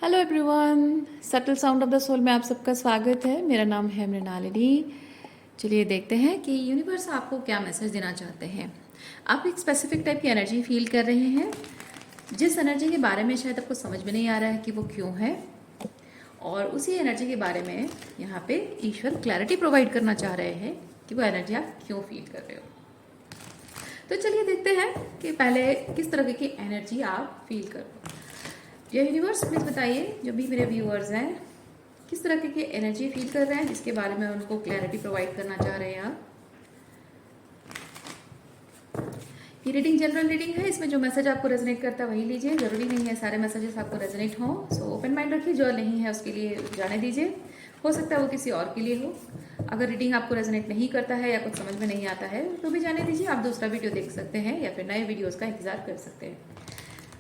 Hello everyone, subtle sound of the soul में आप सबका स्वागत है। मेरा नाम है मृणालिनी। चलिए देखते हैं कि यूनिवर्स आपको क्या मैसेज देना चाहते हैं। आप एक स्पेसिफिक टाइप की एनर्जी फील कर रहे हैं, जिस एनर्जी के बारे में शायद आपको समझ में नहीं आ रहा है कि वो क्यों है, और उसी एनर्जी के बारे में यहाँ पे ईश्वर क्लैरिटी प्रोवाइड करना चाह रहे हैं कि वो एनर्जी आप क्यों फील कर रहे हो। तो चलिए देखते हैं कि पहले किस तरह की एनर्जी आप फील कर रहे हो। ये यूनिवर्स प्लीज बताइए, जो भी मेरे व्यूअर्स हैं, किस तरह की एनर्जी फील कर रहे हैं, जिसके बारे में उनको क्लैरिटी प्रोवाइड करना चाह रहे हैं आप। ये रीडिंग जनरल रीडिंग है, इसमें जो मैसेज आपको रेजोनेट करता है वही लीजिए। जरूरी नहीं है सारे मैसेजेस आपको रेजोनेट हों, सो ओपन माइंड रखिए। जो नहीं है उसके लिए जाने दीजिए, हो सकता है वो किसी और के लिए हो। अगर रीडिंग आपको रेजोनेट नहीं करता है या कुछ समझ में नहीं आता है तो भी जाने दीजिए। आप दूसरा वीडियो देख सकते हैं या फिर नए वीडियोज़ का इंतजार कर सकते हैं।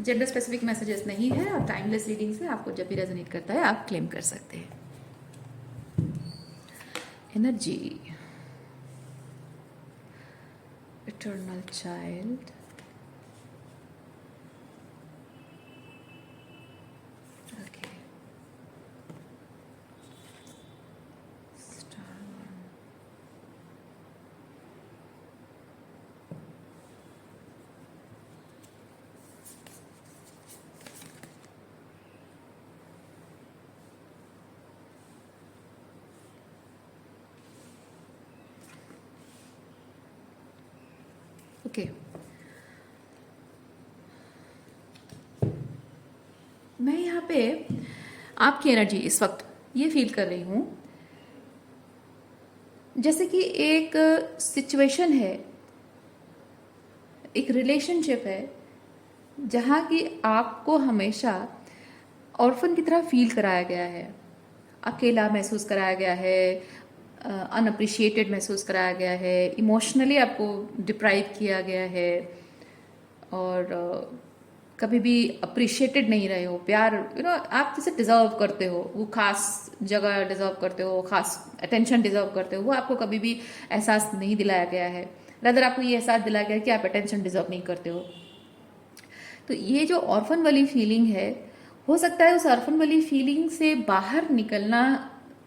जेंडर स्पेसिफिक मैसेजेस नहीं है और टाइमलेस रीडिंग से आपको जब भी रेजोनेट करता है आप क्लेम कर सकते हैं। Energy, eternal child, okay, star, okay. मैं यहाँ पे आपकी एनर्जी इस वक्त ये फील कर रही हूँ जैसे कि एक सिचुएशन है, एक रिलेशनशिप है, जहाँ की आपको हमेशा ऑर्फन की तरह फील कराया गया है, अकेला महसूस कराया गया है, अनअप्रिशिएटेड महसूस कराया गया है, इमोशनली आपको डिप्राइव किया गया है, और कभी भी अप्रिशिएटेड नहीं रहे हो। प्यार आप जैसे डिजर्व करते हो, वो खास जगह डिजर्व करते हो, खास अटेंशन डिजर्व करते हो, वो आपको कभी भी एहसास नहीं दिलाया गया है। रदर आपको ये एहसास दिलाया गया है कि आप अटेंशन डिजर्व नहीं करते हो। तो ये जो ऑर्फन वाली फीलिंग है, हो सकता है उस ऑर्फन वाली फीलिंग से बाहर निकलना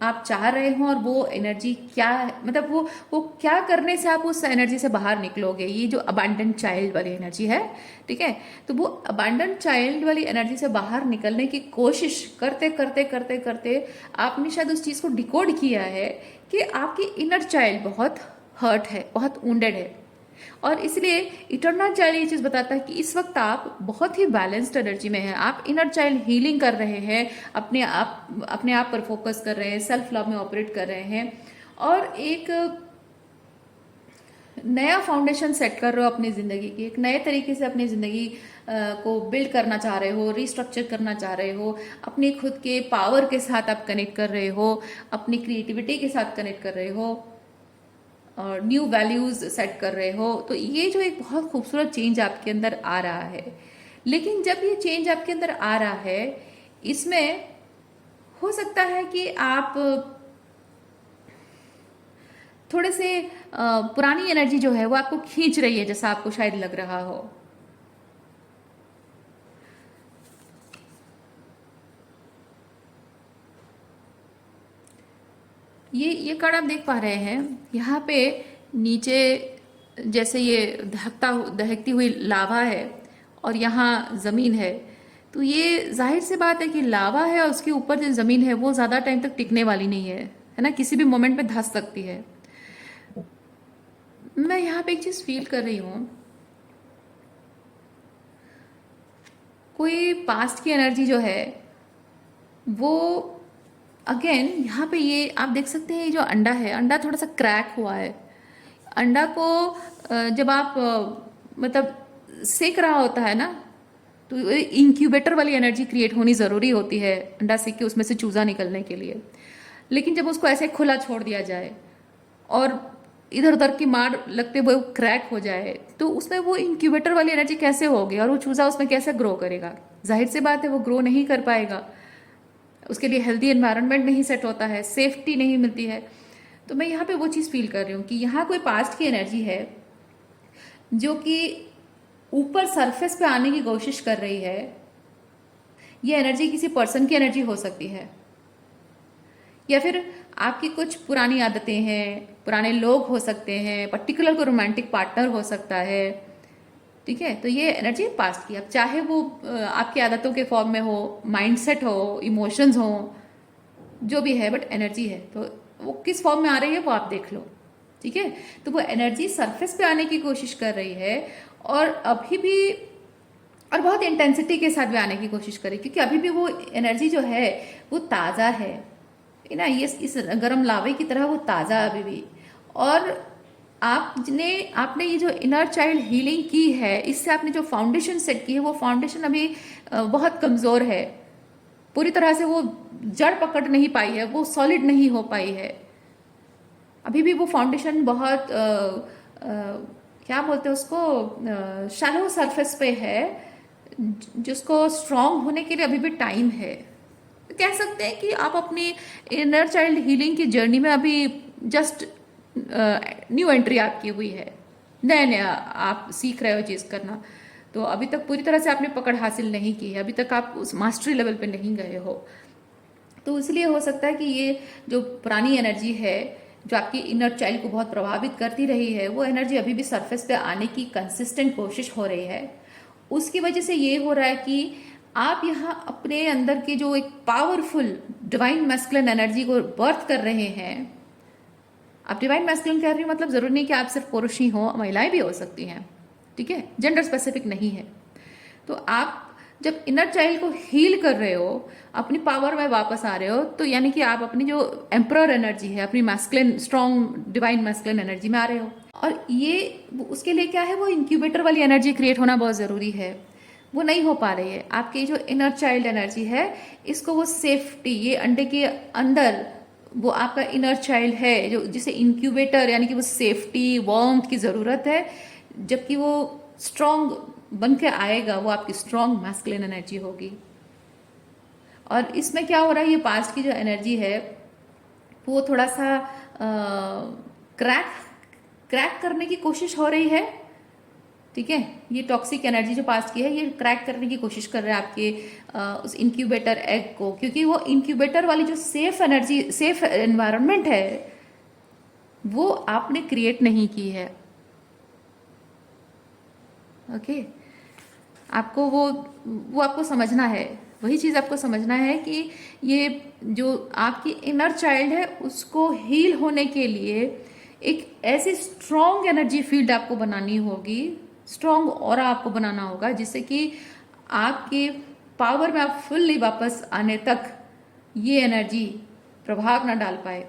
आप चाह रहे हो, और वो एनर्जी क्या है, मतलब वो क्या करने से आप उस एनर्जी से बाहर निकलोगे। ये जो अबांडेंट चाइल्ड वाली एनर्जी है, ठीक है, तो वो अबांडेंट चाइल्ड वाली एनर्जी से बाहर निकलने की कोशिश करते करते करते करते आपने शायद उस चीज़ को डिकोड किया है कि आपकी इनर चाइल्ड बहुत हर्ट है, बहुत वुंडेड है, और इसलिए इटर्नल चाइल्ड ये चीज बताता है कि इस वक्त आप बहुत ही बैलेंस्ड एनर्जी में हैं। आप इनर चाइल्ड हीलिंग कर रहे हैं, अपने आप पर फोकस कर रहे हैं, सेल्फ लव में ऑपरेट कर रहे हैं, और एक नया फाउंडेशन सेट कर रहे हो अपनी जिंदगी की। एक नए तरीके से अपनी जिंदगी को बिल्ड करना चाह रहे हो, रिस्ट्रक्चर करना चाह रहे हो, अपनी खुद के पावर के साथ आप कनेक्ट कर रहे हो, अपनी क्रिएटिविटी के साथ कनेक्ट कर रहे हो, और न्यू वैल्यूज सेट कर रहे हो। तो ये जो एक बहुत खूबसूरत चेंज आपके अंदर आ रहा है, लेकिन जब ये चेंज आपके अंदर आ रहा है, इसमें हो सकता है कि आप थोड़े से पुरानी एनर्जी जो है वो आपको खींच रही है, जैसा आपको शायद लग रहा हो। ये कार्ड आप देख पा रहे हैं, यहाँ पे नीचे जैसे ये दहकती हुई लावा है और यहाँ ज़मीन है। तो ये जाहिर सी बात है कि लावा है और उसके ऊपर जो ज़मीन है वो ज़्यादा टाइम तक टिकने वाली नहीं है ना, किसी भी मोमेंट में धंस सकती है। मैं यहाँ पे एक चीज़ फील कर रही हूँ, कोई पास्ट की एनर्जी जो है वो अगेन यहाँ पे, ये आप देख सकते हैं, ये जो अंडा है, अंडा थोड़ा सा क्रैक हुआ है। अंडा को जब आप मतलब सेक रहा होता है ना, तो इंक्यूबेटर वाली एनर्जी क्रिएट होनी ज़रूरी होती है अंडा सेक के उसमें से चूज़ा निकलने के लिए। लेकिन जब उसको ऐसे खुला छोड़ दिया जाए और इधर उधर की मार लगते हुए क्रैक हो जाए, तो उसमें वो इंक्यूबेटर वाली एनर्जी कैसे होगी और वो चूज़ा उसमें कैसे ग्रो करेगा। जाहिर सी बात है वो ग्रो नहीं कर पाएगा, उसके लिए हेल्दी एनवायरनमेंट नहीं सेट होता है, सेफ्टी नहीं मिलती है। तो मैं यहाँ पे वो चीज़ फील कर रही हूँ कि यहाँ कोई पास्ट की एनर्जी है जो कि ऊपर सरफेस पे आने की कोशिश कर रही है, ये एनर्जी किसी पर्सन की एनर्जी हो सकती है, या फिर आपकी कुछ पुरानी आदतें हैं, पुराने लोग हो सकते हैं, पर्टिकुलर कोई रोमांटिक पार्टनर हो सकता है। ठीक है, तो ये एनर्जी पास्ट की। अब चाहे वो आपकी आदतों के फॉर्म में हो, माइंडसेट हो, इमोशंस हो, जो भी है, बट एनर्जी है। तो वो किस फॉर्म में आ रही है वो आप देख लो। ठीक है, तो वो एनर्जी सरफेस पे आने की कोशिश कर रही है, और अभी भी, और बहुत इंटेंसिटी के साथ भी आने की कोशिश करें, क्योंकि अभी भी वो एनर्जी जो है वो ताज़ा है ना, ये इस गर्म लावे की तरह वो ताज़ा अभी भी। और आपने ये जो इनर चाइल्ड हीलिंग की है, इससे आपने जो फाउंडेशन सेट की है, वो फाउंडेशन अभी बहुत कमज़ोर है, पूरी तरह से वो जड़ पकड़ नहीं पाई है, वो सॉलिड नहीं हो पाई है। अभी भी वो फाउंडेशन बहुत क्या बोलते हैं उसको, शैलो सरफेस पे है, जिसको स्ट्रांग होने के लिए अभी भी टाइम है। कह सकते हैं कि आप अपनी इनर चाइल्ड हीलिंग की जर्नी में अभी जस्ट न्यू एंट्री आपकी हुई है, नया नया आप सीख रहे हो चीज़ करना। तो अभी तक पूरी तरह से आपने पकड़ हासिल नहीं की है, अभी तक आप उस मास्टरी लेवल पे नहीं गए हो। तो इसलिए हो सकता है कि ये जो पुरानी एनर्जी है, जो आपकी इनर चाइल्ड को बहुत प्रभावित करती रही है, वो एनर्जी अभी भी सरफेस पे आने की कंसिस्टेंट कोशिश हो रही है। उसकी वजह से ये हो रहा है कि आप यहाँ अपने अंदर की जो एक पावरफुल डिवाइन मैस्कुलिन एनर्जी को बर्थ कर रहे हैं। अब डिवाइन मैस्कुलिन कह रही हूँ मतलब जरूरी नहीं कि आप सिर्फ पुरुष ही हो, महिलाएं भी हो सकती हैं। ठीक है, जेंडर स्पेसिफिक नहीं है। तो आप जब इनर चाइल्ड को हील कर रहे हो, अपनी पावर में वापस आ रहे हो, तो यानी कि आप अपनी जो एम्परर एनर्जी है, अपनी masculine strong divine masculine energy में आ रहे हो। और ये उसके लिए क्या है, वो इंक्यूबेटर वाली एनर्जी क्रिएट होना बहुत ज़रूरी है। वो नहीं हो पा रही है। आपकी जो इनर चाइल्ड एनर्जी है, इसको वो सेफ्टी, ये अंडे के अंदर वो आपका इनर चाइल्ड है, जो जिसे इंक्यूबेटर यानी कि वो सेफ्टी वार्मथ की ज़रूरत है। जबकि वो स्ट्रॉन्ग बन के आएगा, वो आपकी स्ट्रॉन्ग मैस्कुलिन एनर्जी होगी। और इसमें क्या हो रहा है, ये पास्ट की जो एनर्जी है वो थोड़ा सा क्रैक करने की कोशिश हो रही है। ठीक है, ये टॉक्सिक एनर्जी जो पास्ट की है, ये क्रैक करने की कोशिश कर रहे हैं आपके उस इंक्यूबेटर एग को, क्योंकि वो इंक्यूबेटर वाली जो सेफ एनर्जी, सेफ एनवायरनमेंट है, वो आपने क्रिएट नहीं की है। ओके, आपको वो आपको समझना है, वही चीज़ आपको समझना है कि ये जो आपकी इनर चाइल्ड है, उसको हील होने के लिए एक ऐसी स्ट्रॉन्ग एनर्जी फील्ड आपको बनानी होगी, स्ट्रॉन्ग ऑरा आपको बनाना होगा, जिससे कि आपके पावर में आप फुल्ली वापस आने तक ये एनर्जी प्रभाव ना डाल पाए।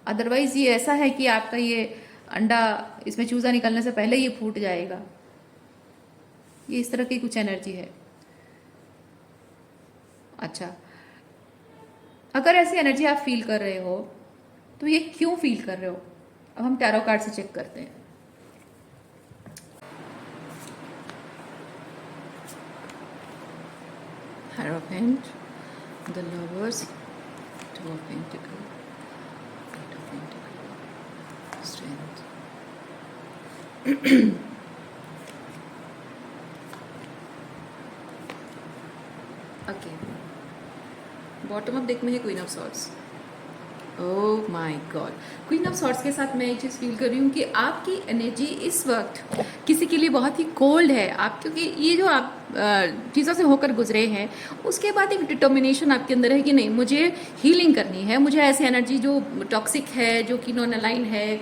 अदरवाइज ये ऐसा है कि आपका ये अंडा, इसमें चूजा निकलने से पहले ये फूट जाएगा। ये इस तरह की कुछ एनर्जी है। अच्छा, अगर ऐसी एनर्जी आप फील कर रहे हो, तो ये क्यों फील कर रहे हो? अब हम टैरो कार्ड से चेक करते हैं। Hierophant, the Lovers, Two of Pentacles, Eight of Pentacles, Strength. Okay, bottom of deck में है queen of swords. Oh my God, queen of swords के साथ मैं एक चीज़ फील कर रही हूँ कि आपकी एनर्जी इस वक्त किसी के लिए बहुत ही कोल्ड है। आप, क्योंकि ये जो आप चीज़ों से होकर गुजरे हैं, उसके बाद एक डिटर्मिनेशन आपके अंदर है कि नहीं, मुझे हीलिंग करनी है, मुझे ऐसी एनर्जी जो टॉक्सिक है, जो कि नॉन अलाइन है,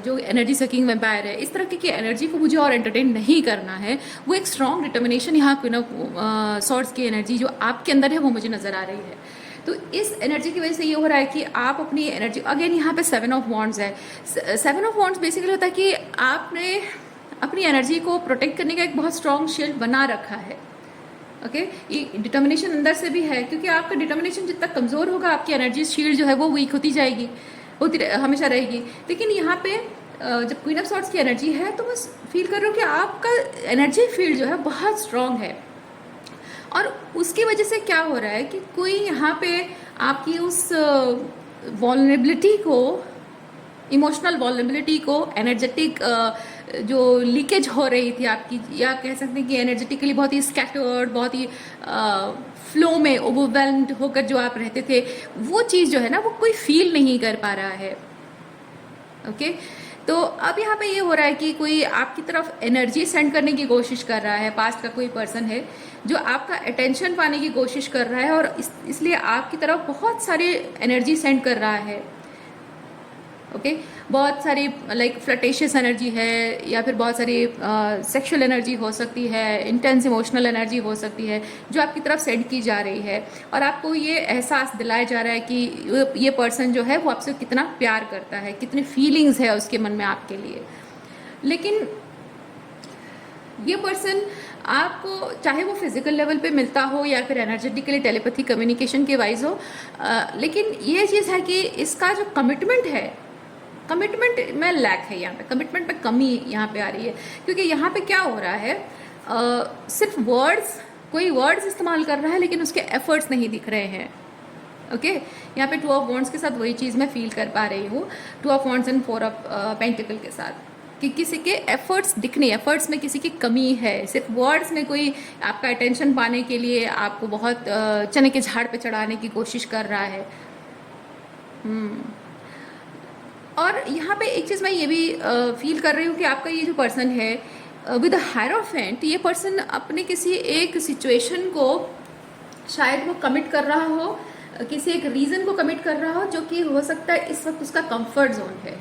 जो एनर्जी सकिंग वैम्पायर है, इस तरह की एनर्जी को मुझे और एंटरटेन नहीं करना है। वो एक स्ट्रॉन्ग डिटर्मिनेशन यहाँ क्वीन ऑफ सॉर्ड्स की एनर्जी जो आपके अंदर है, वो मुझे नज़र आ रही है। तो इस एनर्जी की वजह से ये हो रहा है कि आप अपनी एनर्जी, अगेन यहाँ पे 7 ऑफ वॉन्ड्स है। 7 ऑफ वॉन्ड्स बेसिकली होता है कि आपने अपनी एनर्जी को प्रोटेक्ट करने का एक बहुत स्ट्रॉन्ग शील्ड बना रखा है। ओके, ये डिटर्मिनेशन अंदर से भी है, क्योंकि आपका डिटर्मिनेशन जितना कमज़ोर होगा, आपकी एनर्जी शील्ड जो है वो वीक होती जाएगी, होती हमेशा रहेगी। लेकिन यहाँ पे जब क्वीन ऑफ सॉर्ड्स की एनर्जी है, तो बस फील कर रहे हो कि आपका एनर्जी फील्ड जो है बहुत स्ट्रॉन्ग है। और उसकी वजह से क्या हो रहा है कि कोई यहाँ पे आपकी उस वॉल्नरेबिलिटी को, इमोशनल वॉल्नरेबिलिटी को, एनर्जेटिक जो लीकेज हो रही थी आपकी, या कह सकते हैं कि एनर्जेटिकली बहुत ही स्कैटर्ड, बहुत ही फ्लो में ओवरवेल्म्ड होकर जो आप रहते थे, वो चीज़ जो है ना वो कोई फील नहीं कर पा रहा है। ओके, तो अब यहाँ पे ये हो रहा है कि कोई आपकी तरफ एनर्जी सेंड करने की कोशिश कर रहा है, पास्ट का कोई पर्सन है जो आपका अटेंशन पाने की कोशिश कर रहा है, और इसलिए आपकी तरफ बहुत सारी एनर्जी सेंड कर रहा है। ओके, बहुत सारी लाइक फ्लटेशियस एनर्जी है, या फिर बहुत सारी सेक्सुअल एनर्जी हो सकती है, इंटेंस इमोशनल एनर्जी हो सकती है जो आपकी तरफ सेंड की जा रही है, और आपको ये एहसास दिलाया जा रहा है कि ये पर्सन जो है वो आपसे कितना प्यार करता है, कितनी फीलिंग्स है उसके मन में आपके लिए। लेकिन ये पर्सन आपको, चाहे वो फिजिकल लेवल पे मिलता हो या फिर एनर्जेटिकली टेलीपैथी कम्युनिकेशन के वाइज हो, लेकिन ये चीज़ है कि इसका जो कमिटमेंट है, कमिटमेंट में लैक है, यहाँ पे कमिटमेंट में कमी यहाँ पे आ रही है। क्योंकि यहाँ पे क्या हो रहा है, सिर्फ वर्ड्स, कोई वर्ड्स इस्तेमाल कर रहा है लेकिन उसके एफर्ट्स नहीं दिख रहे हैं। ओके, यहाँ पे 2 ऑफ वॉन्ड्स के साथ वही चीज़ मैं फील कर पा रही हूँ, 2 of wands and 4 of pentacle के साथ, कि किसी के एफर्ट्स दिखने, एफर्ट्स में किसी की कमी है। सिर्फ वर्ड्स में कोई आपका अटेंशन पाने के लिए आपको बहुत चने के झाड़ पे चढ़ाने की कोशिश कर रहा है। और यहाँ पे एक चीज़ मैं ये भी फील कर रही हूँ कि आपका ये जो पर्सन है विद हायरोफेंट, ये पर्सन अपने किसी एक सिचुएशन को शायद वो कमिट कर रहा हो, किसी एक रीज़न को कमिट कर रहा हो, जो कि हो सकता है इस वक्त उसका कंफर्ट जोन है।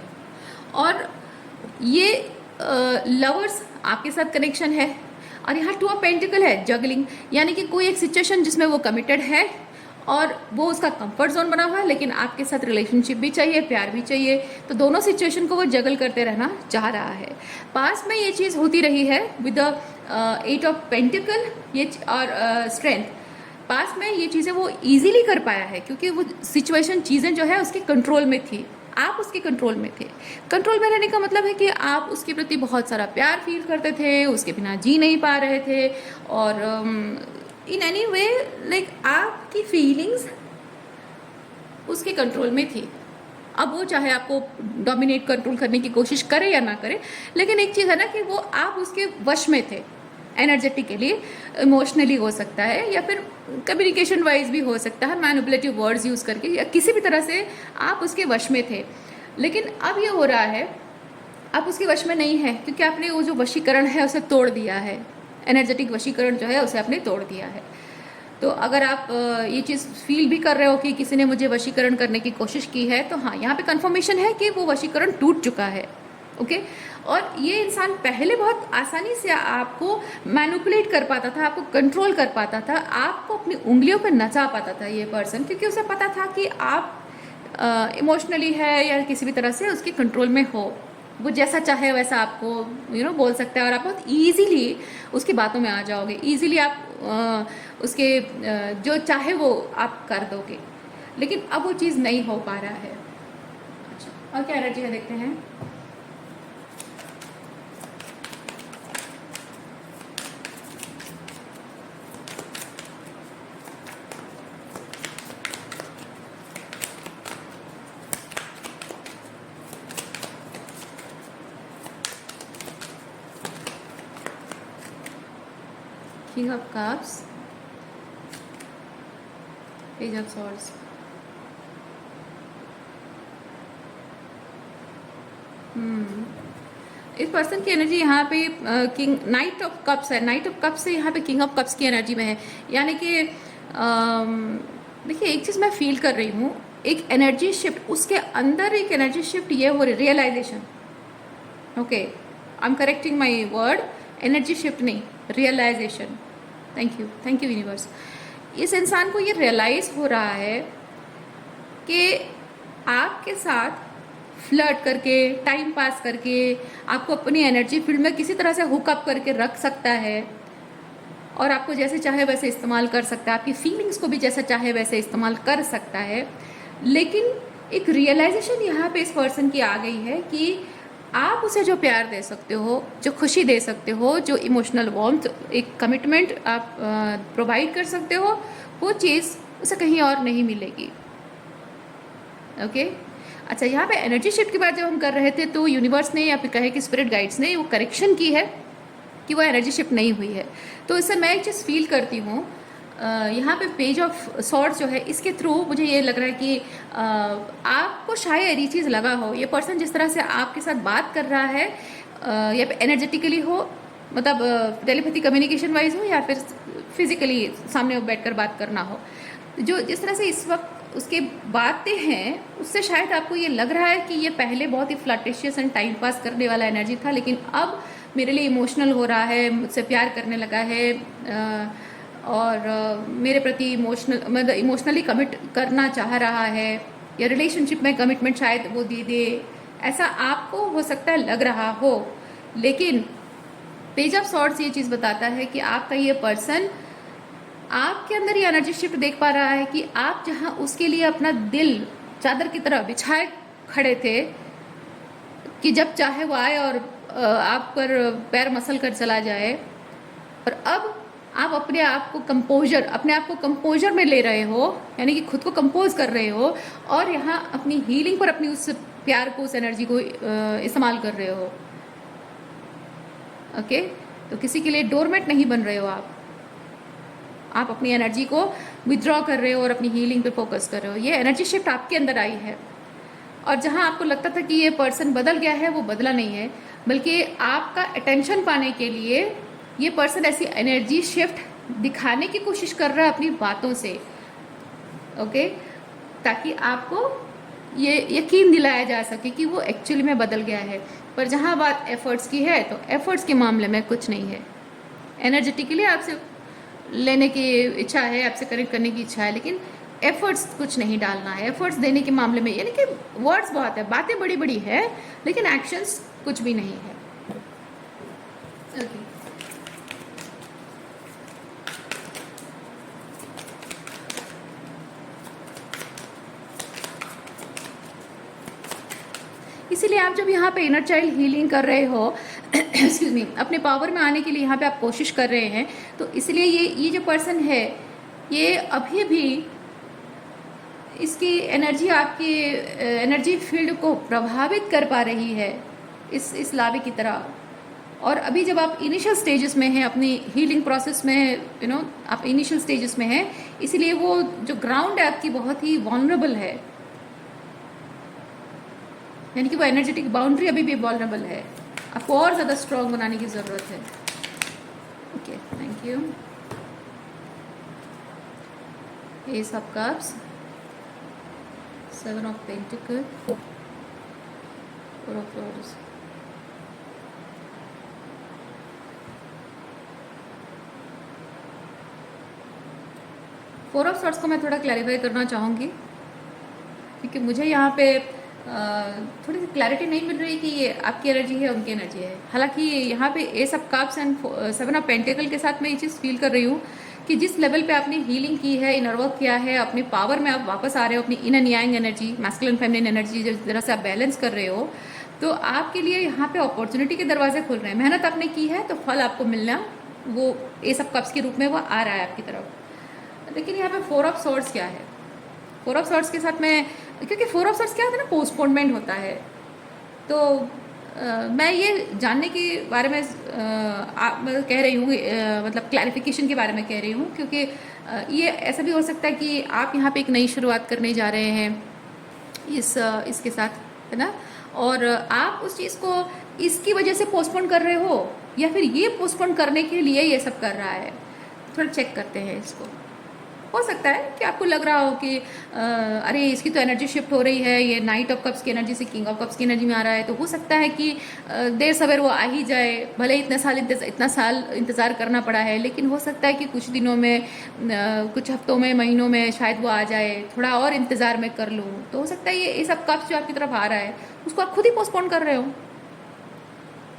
और ये लवर्स आपके साथ कनेक्शन है, और यहाँ 2 ऑफ पेंटिकल है, जगलिंग, यानी कि कोई एक सिचुएशन जिसमें वो कमिटेड है और वो उसका कंफर्ट जोन बना हुआ है, लेकिन आपके साथ रिलेशनशिप भी चाहिए, प्यार भी चाहिए, तो दोनों सिचुएशन को वो जगल करते रहना चाह रहा है। पास्ट में ये चीज़ होती रही है विद द 8 ऑफ पेंटिकल ये और स्ट्रेंथ। पास्ट में ये चीज़ें वो इजीली कर पाया है क्योंकि वो सिचुएशन, चीज़ें जो है उसके कंट्रोल में थी, आप उसके कंट्रोल में थे। कंट्रोल में रहने का मतलब है कि आप उसके प्रति बहुत सारा प्यार फील करते थे, उसके बिना जी नहीं पा रहे थे, और इन एनी वे लाइक आपकी फीलिंग्स उसके कंट्रोल में थी। अब वो चाहे आपको डोमिनेट, कंट्रोल करने की कोशिश करे या ना करे, लेकिन एक चीज़ है ना कि वो आप उसके वश में थे, एनर्जेटिकली, इमोशनली हो सकता है, या फिर कम्युनिकेशन वाइज भी हो सकता है, मैनिपुलेटिव वर्ड्स यूज़ करके, या किसी भी तरह से आप उसके वश में थे। लेकिन अब ये हो रहा है आप उसके वश में नहीं है, क्योंकि आपने वो जो वशीकरण है उसे तोड़ दिया है, एनर्जेटिक वशीकरण जो है उसे आपने तोड़ दिया है। तो अगर आप ये चीज़ फील भी कर रहे हो कि किसी ने मुझे वशीकरण करने की कोशिश की है, तो हाँ, यहाँ पे कंफर्मेशन है कि वो वशीकरण टूट चुका है। ओके, और ये इंसान पहले बहुत आसानी से आपको मैनिपुलेट कर पाता था, आपको कंट्रोल कर पाता था, आपको अपनी उंगलियों पर नचा पाता था ये पर्सन, क्योंकि उसे पता था कि आप इमोशनली है या किसी भी तरह से उसके कंट्रोल में हो। वो जैसा चाहे वैसा आपको बोल सकता है, और आप बहुत ईजीली उसकी बातों में आ जाओगे, ईजीली आप उसके जो चाहे वो आप कर दोगे। लेकिन अब वो चीज़ नहीं हो पा रहा है। अच्छा, और क्या एनर्जी है देखते हैं। King of Cups, Page of Swords, इस पर्सन की एनर्जी यहाँ पे किंग, नाइट ऑफ कप्स है। नाइट ऑफ कप्स से यहाँ पे किंग ऑफ कप्स की एनर्जी में है, यानी कि देखिए एक चीज़ मैं फील कर रही हूँ, एक एनर्जी शिफ्ट, उसके अंदर एक एनर्जी शिफ्ट ये हो रही, realisation. Okay, I am correcting my word, energy shift नहीं, रियलाइजेशन। Thank you universe. इस इंसान को ये रियलाइज हो रहा है कि आपके साथ फ्लर्ट करके, टाइम पास करके, आपको अपनी एनर्जी फील्ड में किसी तरह से हुकअप करके रख सकता है, और आपको जैसे चाहे वैसे इस्तेमाल कर सकता है, आपकी फीलिंग्स को भी जैसा चाहे वैसे इस्तेमाल कर सकता है। लेकिन एक रियलाइजेशन यहाँ पे इस पर्सन की आ गई है कि आप उसे जो प्यार दे सकते हो, जो खुशी दे सकते हो, जो इमोशनल वार्मथ, एक कमिटमेंट आप प्रोवाइड कर सकते हो, वो चीज़ उसे कहीं और नहीं मिलेगी। ओके, अच्छा, यहाँ पे एनर्जी शिफ्ट की बात जब हम कर रहे थे तो यूनिवर्स ने या फिर कहे कि स्पिरिट गाइड्स ने वो करेक्शन की है कि वो एनर्जी शिफ्ट नहीं हुई है। तो इससे मैं एक चीज़ फील करती हूँ, यहाँ पे पेज ऑफ सॉर्ड्स जो है इसके थ्रू मुझे ये लग रहा है कि आपको शायद ये चीज़ लगा हो, ये पर्सन जिस तरह से आपके साथ बात कर रहा है या फिर एनर्जेटिकली हो, मतलब टेलीपैथी कम्युनिकेशन वाइज हो, या फिर फिजिकली सामने बैठकर बात करना हो, जो जिस तरह से इस वक्त उसके बातें हैं उससे शायद आपको ये लग रहा है कि ये पहले बहुत ही फ्लर्टिशियस एंड टाइम पास करने वाला एनर्जी था, लेकिन अब मेरे लिए इमोशनल हो रहा है, मुझसे प्यार करने लगा है और मेरे प्रति मतलब इमोशनली कमिट करना चाह रहा है, या रिलेशनशिप में कमिटमेंट शायद वो दे दे, ऐसा आपको हो सकता है लग रहा हो। लेकिन पेज ऑफ सॉर्ड्स ये चीज़ बताता है कि आपका ये पर्सन आपके अंदर ये एनर्जी शिफ्ट देख पा रहा है कि आप जहाँ उसके लिए अपना दिल चादर की तरह बिछाए खड़े थे कि जब चाहे वो आए और आप पर पैर मसल कर चला जाए, और अब आप अपने आप को कंपोजर में ले रहे हो, यानी कि खुद को कंपोज कर रहे हो, और यहाँ अपनी हीलिंग पर अपनी उस प्यार को, उस एनर्जी को इस्तेमाल कर रहे हो। ओके, तो किसी के लिए डोरमेट नहीं बन रहे हो आप अपनी एनर्जी को विथड्रॉ कर रहे हो और अपनी हीलिंग पे फोकस कर रहे हो। ये एनर्जी शिफ्ट आपके अंदर आई है, और जहां आपको लगता था कि ये पर्सन बदल गया है, वो बदला नहीं है, बल्कि आपका अटेंशन पाने के लिए ये पर्सन ऐसी एनर्जी शिफ्ट दिखाने की कोशिश कर रहा है अपनी बातों से। ओके, ताकि आपको ये यकीन दिलाया जा सके कि वो एक्चुअली में बदल गया है। पर जहां बात एफर्ट्स की है, तो एफर्ट्स के मामले में कुछ नहीं है। एनर्जेटिकली आपसे लेने की इच्छा है, आपसे कनेक्ट करने की इच्छा है, लेकिन एफर्ट्स कुछ नहीं डालना है। एफर्ट्स देने के मामले में, यानी कि वर्ड्स बहुत है, बातें बड़ी बड़ी है, लेकिन एक्शंस कुछ भी नहीं है। ओके, इसीलिए आप जब यहाँ पे इनर चाइल्ड हीलिंग कर रहे हो एक्सक्यूज मी, अपने पावर में आने के लिए यहाँ पे आप कोशिश कर रहे हैं, तो इसलिए ये जो पर्सन है, ये अभी भी इसकी एनर्जी आपकी एनर्जी फील्ड को प्रभावित कर पा रही है इस लावे की तरह। और अभी जब आप इनिशियल स्टेजेस में हैं अपनी हीलिंग प्रोसेस में, आप इनिशियल स्टेजेस में हैं, इसीलिए वो जो ग्राउंड है आपकी बहुत ही वॉल्नरेबल है, यानी कि वो एनर्जेटिक बाउंड्री अभी भी वॉल्नरेबल है। आपको और ज़्यादा स्ट्रॉन्ग बनाने की ज़रूरत है। Okay, thank you. S of cups, 7 of pentacle, 4 of swords. Four of swords को मैं थोड़ा क्लैरिफाई करना चाहूँगी, क्योंकि मुझे यहाँ पे थोड़ी सी क्लैरिटी नहीं मिल रही कि ये आपकी एनर्जी है, उनकी एनर्जी है। हालांकि यहाँ पे S of cups and 7 of pentacle के साथ मैं ये चीज़ फील कर रही हूँ कि जिस लेवल पे आपने हीलिंग की है, इनर वर्क किया है, अपनी पावर में आप वापस आ रहे हो, अपनी इनर यांग एनर्जी, मैस्कुलिन फेमिनिन एनर्जी जिस तरह से आप बैलेंस कर रहे हो, तो आपके लिए यहाँ पे अपॉर्चुनिटी के दरवाजे खुल रहे हैं। मेहनत आपने की है तो फल आपको मिलना वो एस ऑफ कप्स के रूप में वो आ रहा है आपकी तरफ। लेकिन यहाँ पे 4 ऑफ सॉर्ड्स क्या है? 4 ऑफ सॉर्ड्स के साथ में, क्योंकि 4 ऑफ सॉर्ड्स क्या होता है ना, पोस्टपोनमेंट होता है। तो मैं ये जानने के बारे में मैं कह रही हूँ, मतलब क्लैरिफिकेशन के बारे में कह रही हूँ, क्योंकि ये ऐसा भी हो सकता है कि आप यहाँ पे एक नई शुरुआत करने जा रहे हैं इसके साथ, है ना, और आप उस चीज़ को इसकी वजह से पोस्टपोन कर रहे हो, या फिर ये पोस्टपोन करने के लिए ये सब कर रहा है। थोड़ा चेक करते हैं इसको। हो सकता है कि आपको लग रहा हो कि अरे इसकी तो एनर्जी शिफ्ट हो रही है, ये नाइट ऑफ कप्स की एनर्जी से किंग ऑफ कप्स की एनर्जी में आ रहा है, तो हो सकता है कि देर सवेर वो आ ही जाए। भले इतना साल इंतज़ार करना पड़ा है, लेकिन हो सकता है कि कुछ दिनों में, कुछ हफ्तों में, महीनों में शायद वो आ जाए। थोड़ा और इंतज़ार में कर लूँ, तो हो सकता है ये सब कप्स जो आपकी तरफ आ रहा है उसको आप खुद ही पोस्टपोन कर रहे हो,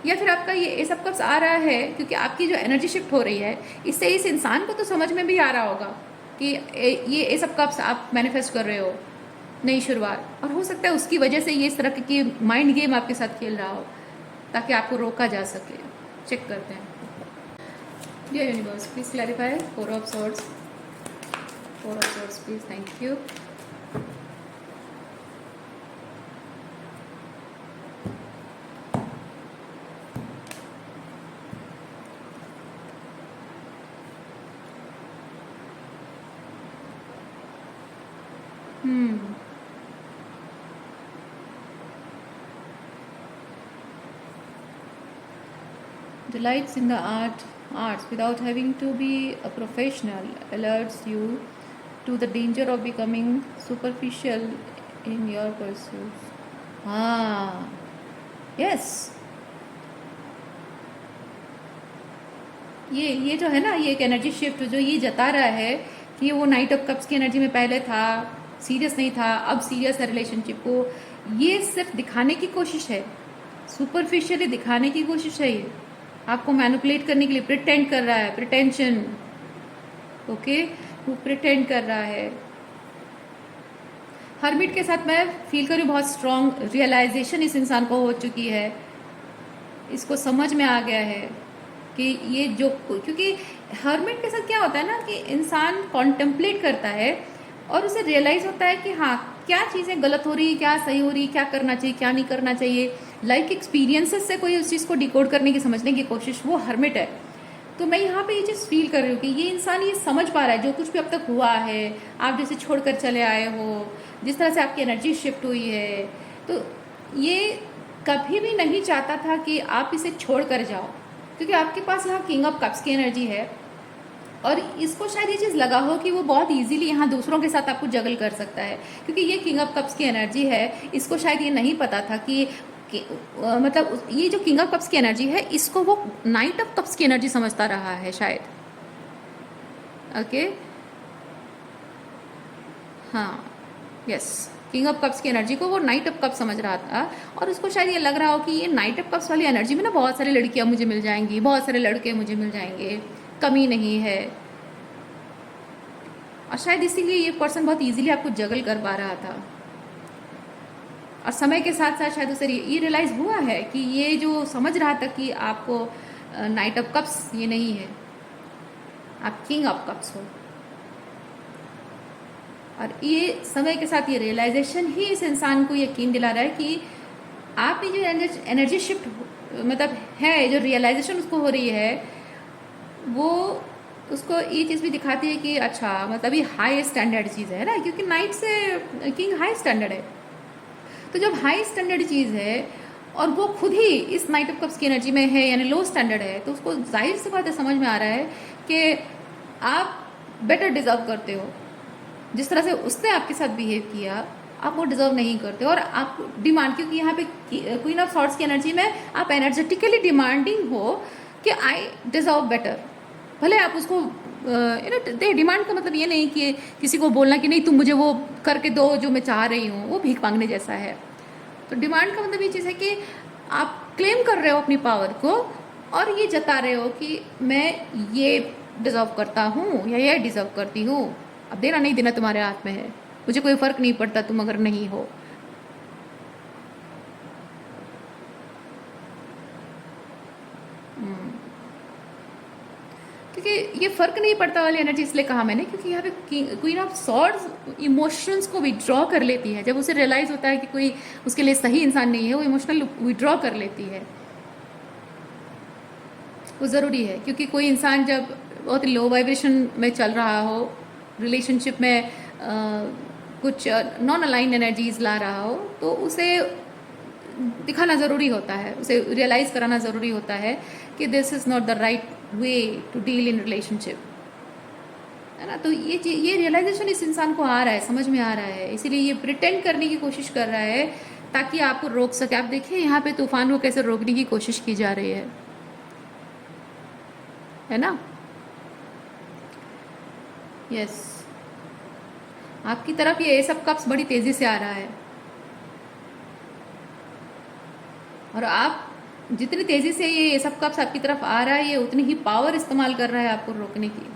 या फिर आपका ये ए सब कप्स आ रहा है क्योंकि आपकी जो एनर्जी शिफ्ट हो रही है, इससे इस इंसान को तो समझ में भी आ रहा होगा कि ये ए सब कप्स आप मैनिफेस्ट कर रहे हो, नई शुरुआत, और हो सकता है उसकी वजह से ये इस तरह की माइंड गेम आपके साथ खेल रहा हो ताकि आपको रोका जा सके। चेक करते हैं। Dear universe, please clarify 4 of swords, 4 of swords please, thank you. Hmm. Delights in the arts without having to be a professional alerts you to the danger of becoming superficial in your pursuits. Ah, yes. ये जो है ना, ये एक energy shift जो ये जता रहा है कि वो नाइट ऑफ कप्स की एनर्जी में पहले था, सीरियस नहीं था, अब सीरियस है रिलेशनशिप को, ये सिर्फ दिखाने की कोशिश है, सुपरफिशियली दिखाने की कोशिश है, ये आपको मैनिपुलेट करने के लिए प्रिटेंड कर रहा है, प्रिटेंशन, ओके, वो प्रिटेंड कर रहा है। हर्मिट के साथ मैं फील करूँ बहुत स्ट्रॉन्ग रियलाइजेशन इस इंसान को हो चुकी है, इसको समझ में आ गया है कि ये जो, क्योंकि हर्मिट के साथ क्या होता है ना कि इंसान कॉन्टेम्पलेट करता है और उसे रियलाइज होता है कि हाँ क्या चीज़ें गलत हो रही, क्या सही हो रही, क्या करना चाहिए, क्या नहीं करना चाहिए, लाइक एक्सपीरियंसेस से कोई उस चीज़ को डिकोड करने की, समझने की कोशिश, वो हर्मिट है। तो मैं यहाँ पे ये चीज़ फील कर रही हूँ कि ये इंसान ये समझ पा रहा है जो कुछ भी अब तक हुआ है, आप जैसे छोड़कर चले आए हो, जिस तरह से आपकी एनर्जी शिफ्ट हुई है, तो ये कभी भी नहीं चाहता था कि आप इसे छोड़ कर जाओ, क्योंकि आपके पास यहाँ किंग ऑफ कप्स की एनर्जी है और इसको शायद ये चीज़ लगा हो कि वो बहुत इजीली यहाँ दूसरों के साथ आपको जगल कर सकता है, क्योंकि ये किंग ऑफ कप्स की एनर्जी है। इसको शायद ये नहीं पता था कि मतलब ये जो किंग ऑफ कप्स की एनर्जी है इसको वो नाइट ऑफ कप्स की एनर्जी समझता रहा है शायद, ओके। हाँ, यस, किंग ऑफ कप्स की एनर्जी को वो नाइट ऑफ कप्स समझ रहा था और उसको शायद ये लग रहा हो कि ये नाइट ऑफ कप्स वाली एनर्जी में ना बहुत सारी लड़कियां मुझे मिल जाएंगी, बहुत सारे लड़के मुझे मिल जाएंगे, कमी नहीं है, और शायद इसीलिए ये पर्सन बहुत इजीली आपको जगल कर पा रहा था। और समय के साथ साथ शायद उसे ये रियलाइज़ हुआ है कि ये जो समझ रहा था कि आपको नाइट ऑफ कप्स, ये नहीं है, आप किंग ऑफ कप्स हो। और ये समय के साथ ये रियलाइजेशन ही इस इंसान को यकीन दिला रहा है कि आप ये जो एनर्जी शिफ्ट मतलब है, जो रियलाइजेशन उसको हो रही है, वो उसको ये चीज़ भी दिखाती है कि अच्छा मतलब ये हाई स्टैंडर्ड चीज़ है ना, क्योंकि नाइट से किंग हाई स्टैंडर्ड है। तो जब हाई स्टैंडर्ड चीज़ है और वो खुद ही इस नाइट ऑफ कप्स की एनर्जी में है, यानी लो स्टैंडर्ड है, तो उसको जाहिर सी बात है समझ में आ रहा है कि आप बेटर डिजर्व करते हो। जिस तरह से उसने आपके साथ बिहेव किया, आप वो डिजर्व नहीं करते, और आप डिमांड, क्योंकि यहाँ पे क्वीन ऑफ सॉर्ड्स की एनर्जी में आप एनर्जेटिकली डिमांडिंग हो कि आई डिजर्व बेटर। भले आप उसको दे, डिमांड का मतलब ये नहीं कि किसी को बोलना कि नहीं तुम मुझे वो करके दो जो मैं चाह रही हूँ, वो भीख मांगने जैसा है। तो डिमांड का मतलब ये चीज़ है कि आप क्लेम कर रहे हो अपनी पावर को और ये जता रहे हो कि मैं ये डिजर्व करता हूँ या ये डिजर्व करती हूँ। अब देना नहीं देना तुम्हारे हाथ में है, मुझे कोई फर्क नहीं पड़ता तुम अगर नहीं हो। क्योंकि ये फर्क नहीं पड़ता वाली एनर्जी इसलिए कहा मैंने, क्योंकि यहाँ पे क्वीन ऑफ सॉर्ड्स इमोशंस को विड्रॉ कर लेती है। जब उसे रियलाइज होता है कि कोई उसके लिए सही इंसान नहीं है, वो इमोशनल विड्रॉ कर लेती है। वो ज़रूरी है, क्योंकि कोई इंसान जब बहुत लो वाइब्रेशन में चल रहा हो, रिलेशनशिप में कुछ नॉन अलाइन एनर्जीज ला रहा हो, तो उसे दिखाना ज़रूरी होता है, उसे रियलाइज़ कराना ज़रूरी होता है कि this is not the right way to deal in relationship, है ना। तो ये रियलाइजेशन इस इंसान को आ रहा है, समझ में आ रहा है, इसीलिए ये प्रिटेंड करने की कोशिश कर रहा है ताकि आपको रोक सके। आप देखिए यहाँ पे तूफान को कैसे रोकने की कोशिश की जा रही है ना। यस, आपकी तरफ ये सब कप्स बड़ी तेजी से आ रहा है और आप जितनी तेजी से ये सब कप्स आपकी तरफ आ रहा है, ये उतनी ही पावर इस्तेमाल कर रहा है आपको रोकने की।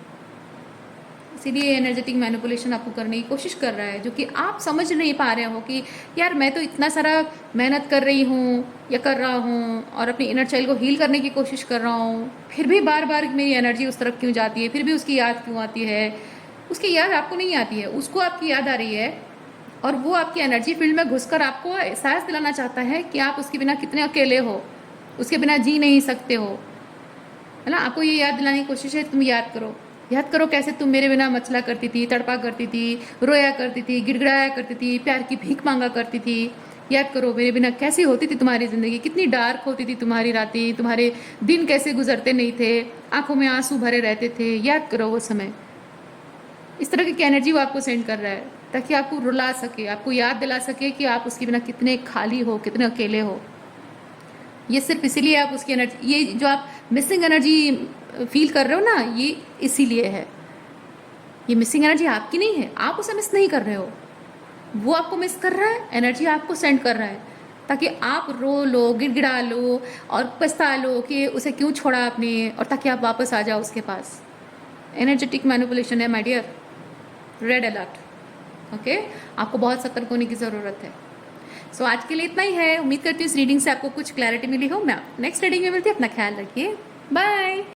इसीलिए एनर्जेटिक मैनिपुलेशन आपको करने की कोशिश कर रहा है, जो कि आप समझ नहीं पा रहे हो कि यार मैं तो इतना सारा मेहनत कर रही हूँ या कर रहा हूँ और अपनी इनर चाइल्ड को हील करने की कोशिश कर रहा हूँ, फिर भी बार बार मेरी एनर्जी उस तरफ क्यों जाती है, फिर भी उसकी याद क्यों आती है। उसकी याद आपको नहीं आती है, उसको आपकी याद आ रही है, और वो आपकी एनर्जी फील्ड में घुसकर आपको एहसास दिलाना चाहता है कि आप उसके बिना कितने अकेले हो, उसके बिना जी नहीं सकते हो, है ना। आपको ये याद दिलाने की कोशिश है तुम याद करो, याद करो कैसे तुम मेरे बिना मचला करती थी, तड़पा करती थी, रोया करती थी, गिड़गिड़ाया करती थी, प्यार की भीख मांगा करती थी। याद करो मेरे बिना कैसी होती थी तुम्हारी जिंदगी, कितनी डार्क होती थी तुम्हारी रातें, तुम्हारे दिन कैसे गुजरते नहीं थे, आंखों में आंसू भरे रहते थे। याद करो वो समय। इस तरह की एनर्जी वो आपको सेंड कर रहा है ताकि आपको रुला सके, आपको याद दिला सके कि आप उसके बिना कितने खाली हो, कितने अकेले हो। ये सिर्फ इसीलिए आप उसकी एनर्जी, ये जो आप मिसिंग एनर्जी फील कर रहे हो ना, ये इसीलिए है। ये मिसिंग एनर्जी आपकी नहीं है, आप उसे मिस नहीं कर रहे हो, वो आपको मिस कर रहा है, एनर्जी आपको सेंड कर रहा है ताकि आप रो लो, गिड़गिड़ा लो और पछता लो कि उसे क्यों छोड़ा आपने, और ताकि आप वापस आ जाओ उसके पास। एनर्जेटिक मैनिपुलेशन है my dear, red alert. Okay, आपको बहुत सतर्क होने की ज़रूरत है। सो आज के लिए इतना ही है। उम्मीद करती हूँ इस रीडिंग से आपको कुछ क्लैरिटी मिली हो। मैं नेक्स्ट रीडिंग में मिलती हूँ। अपना ख्याल रखिए। बाय।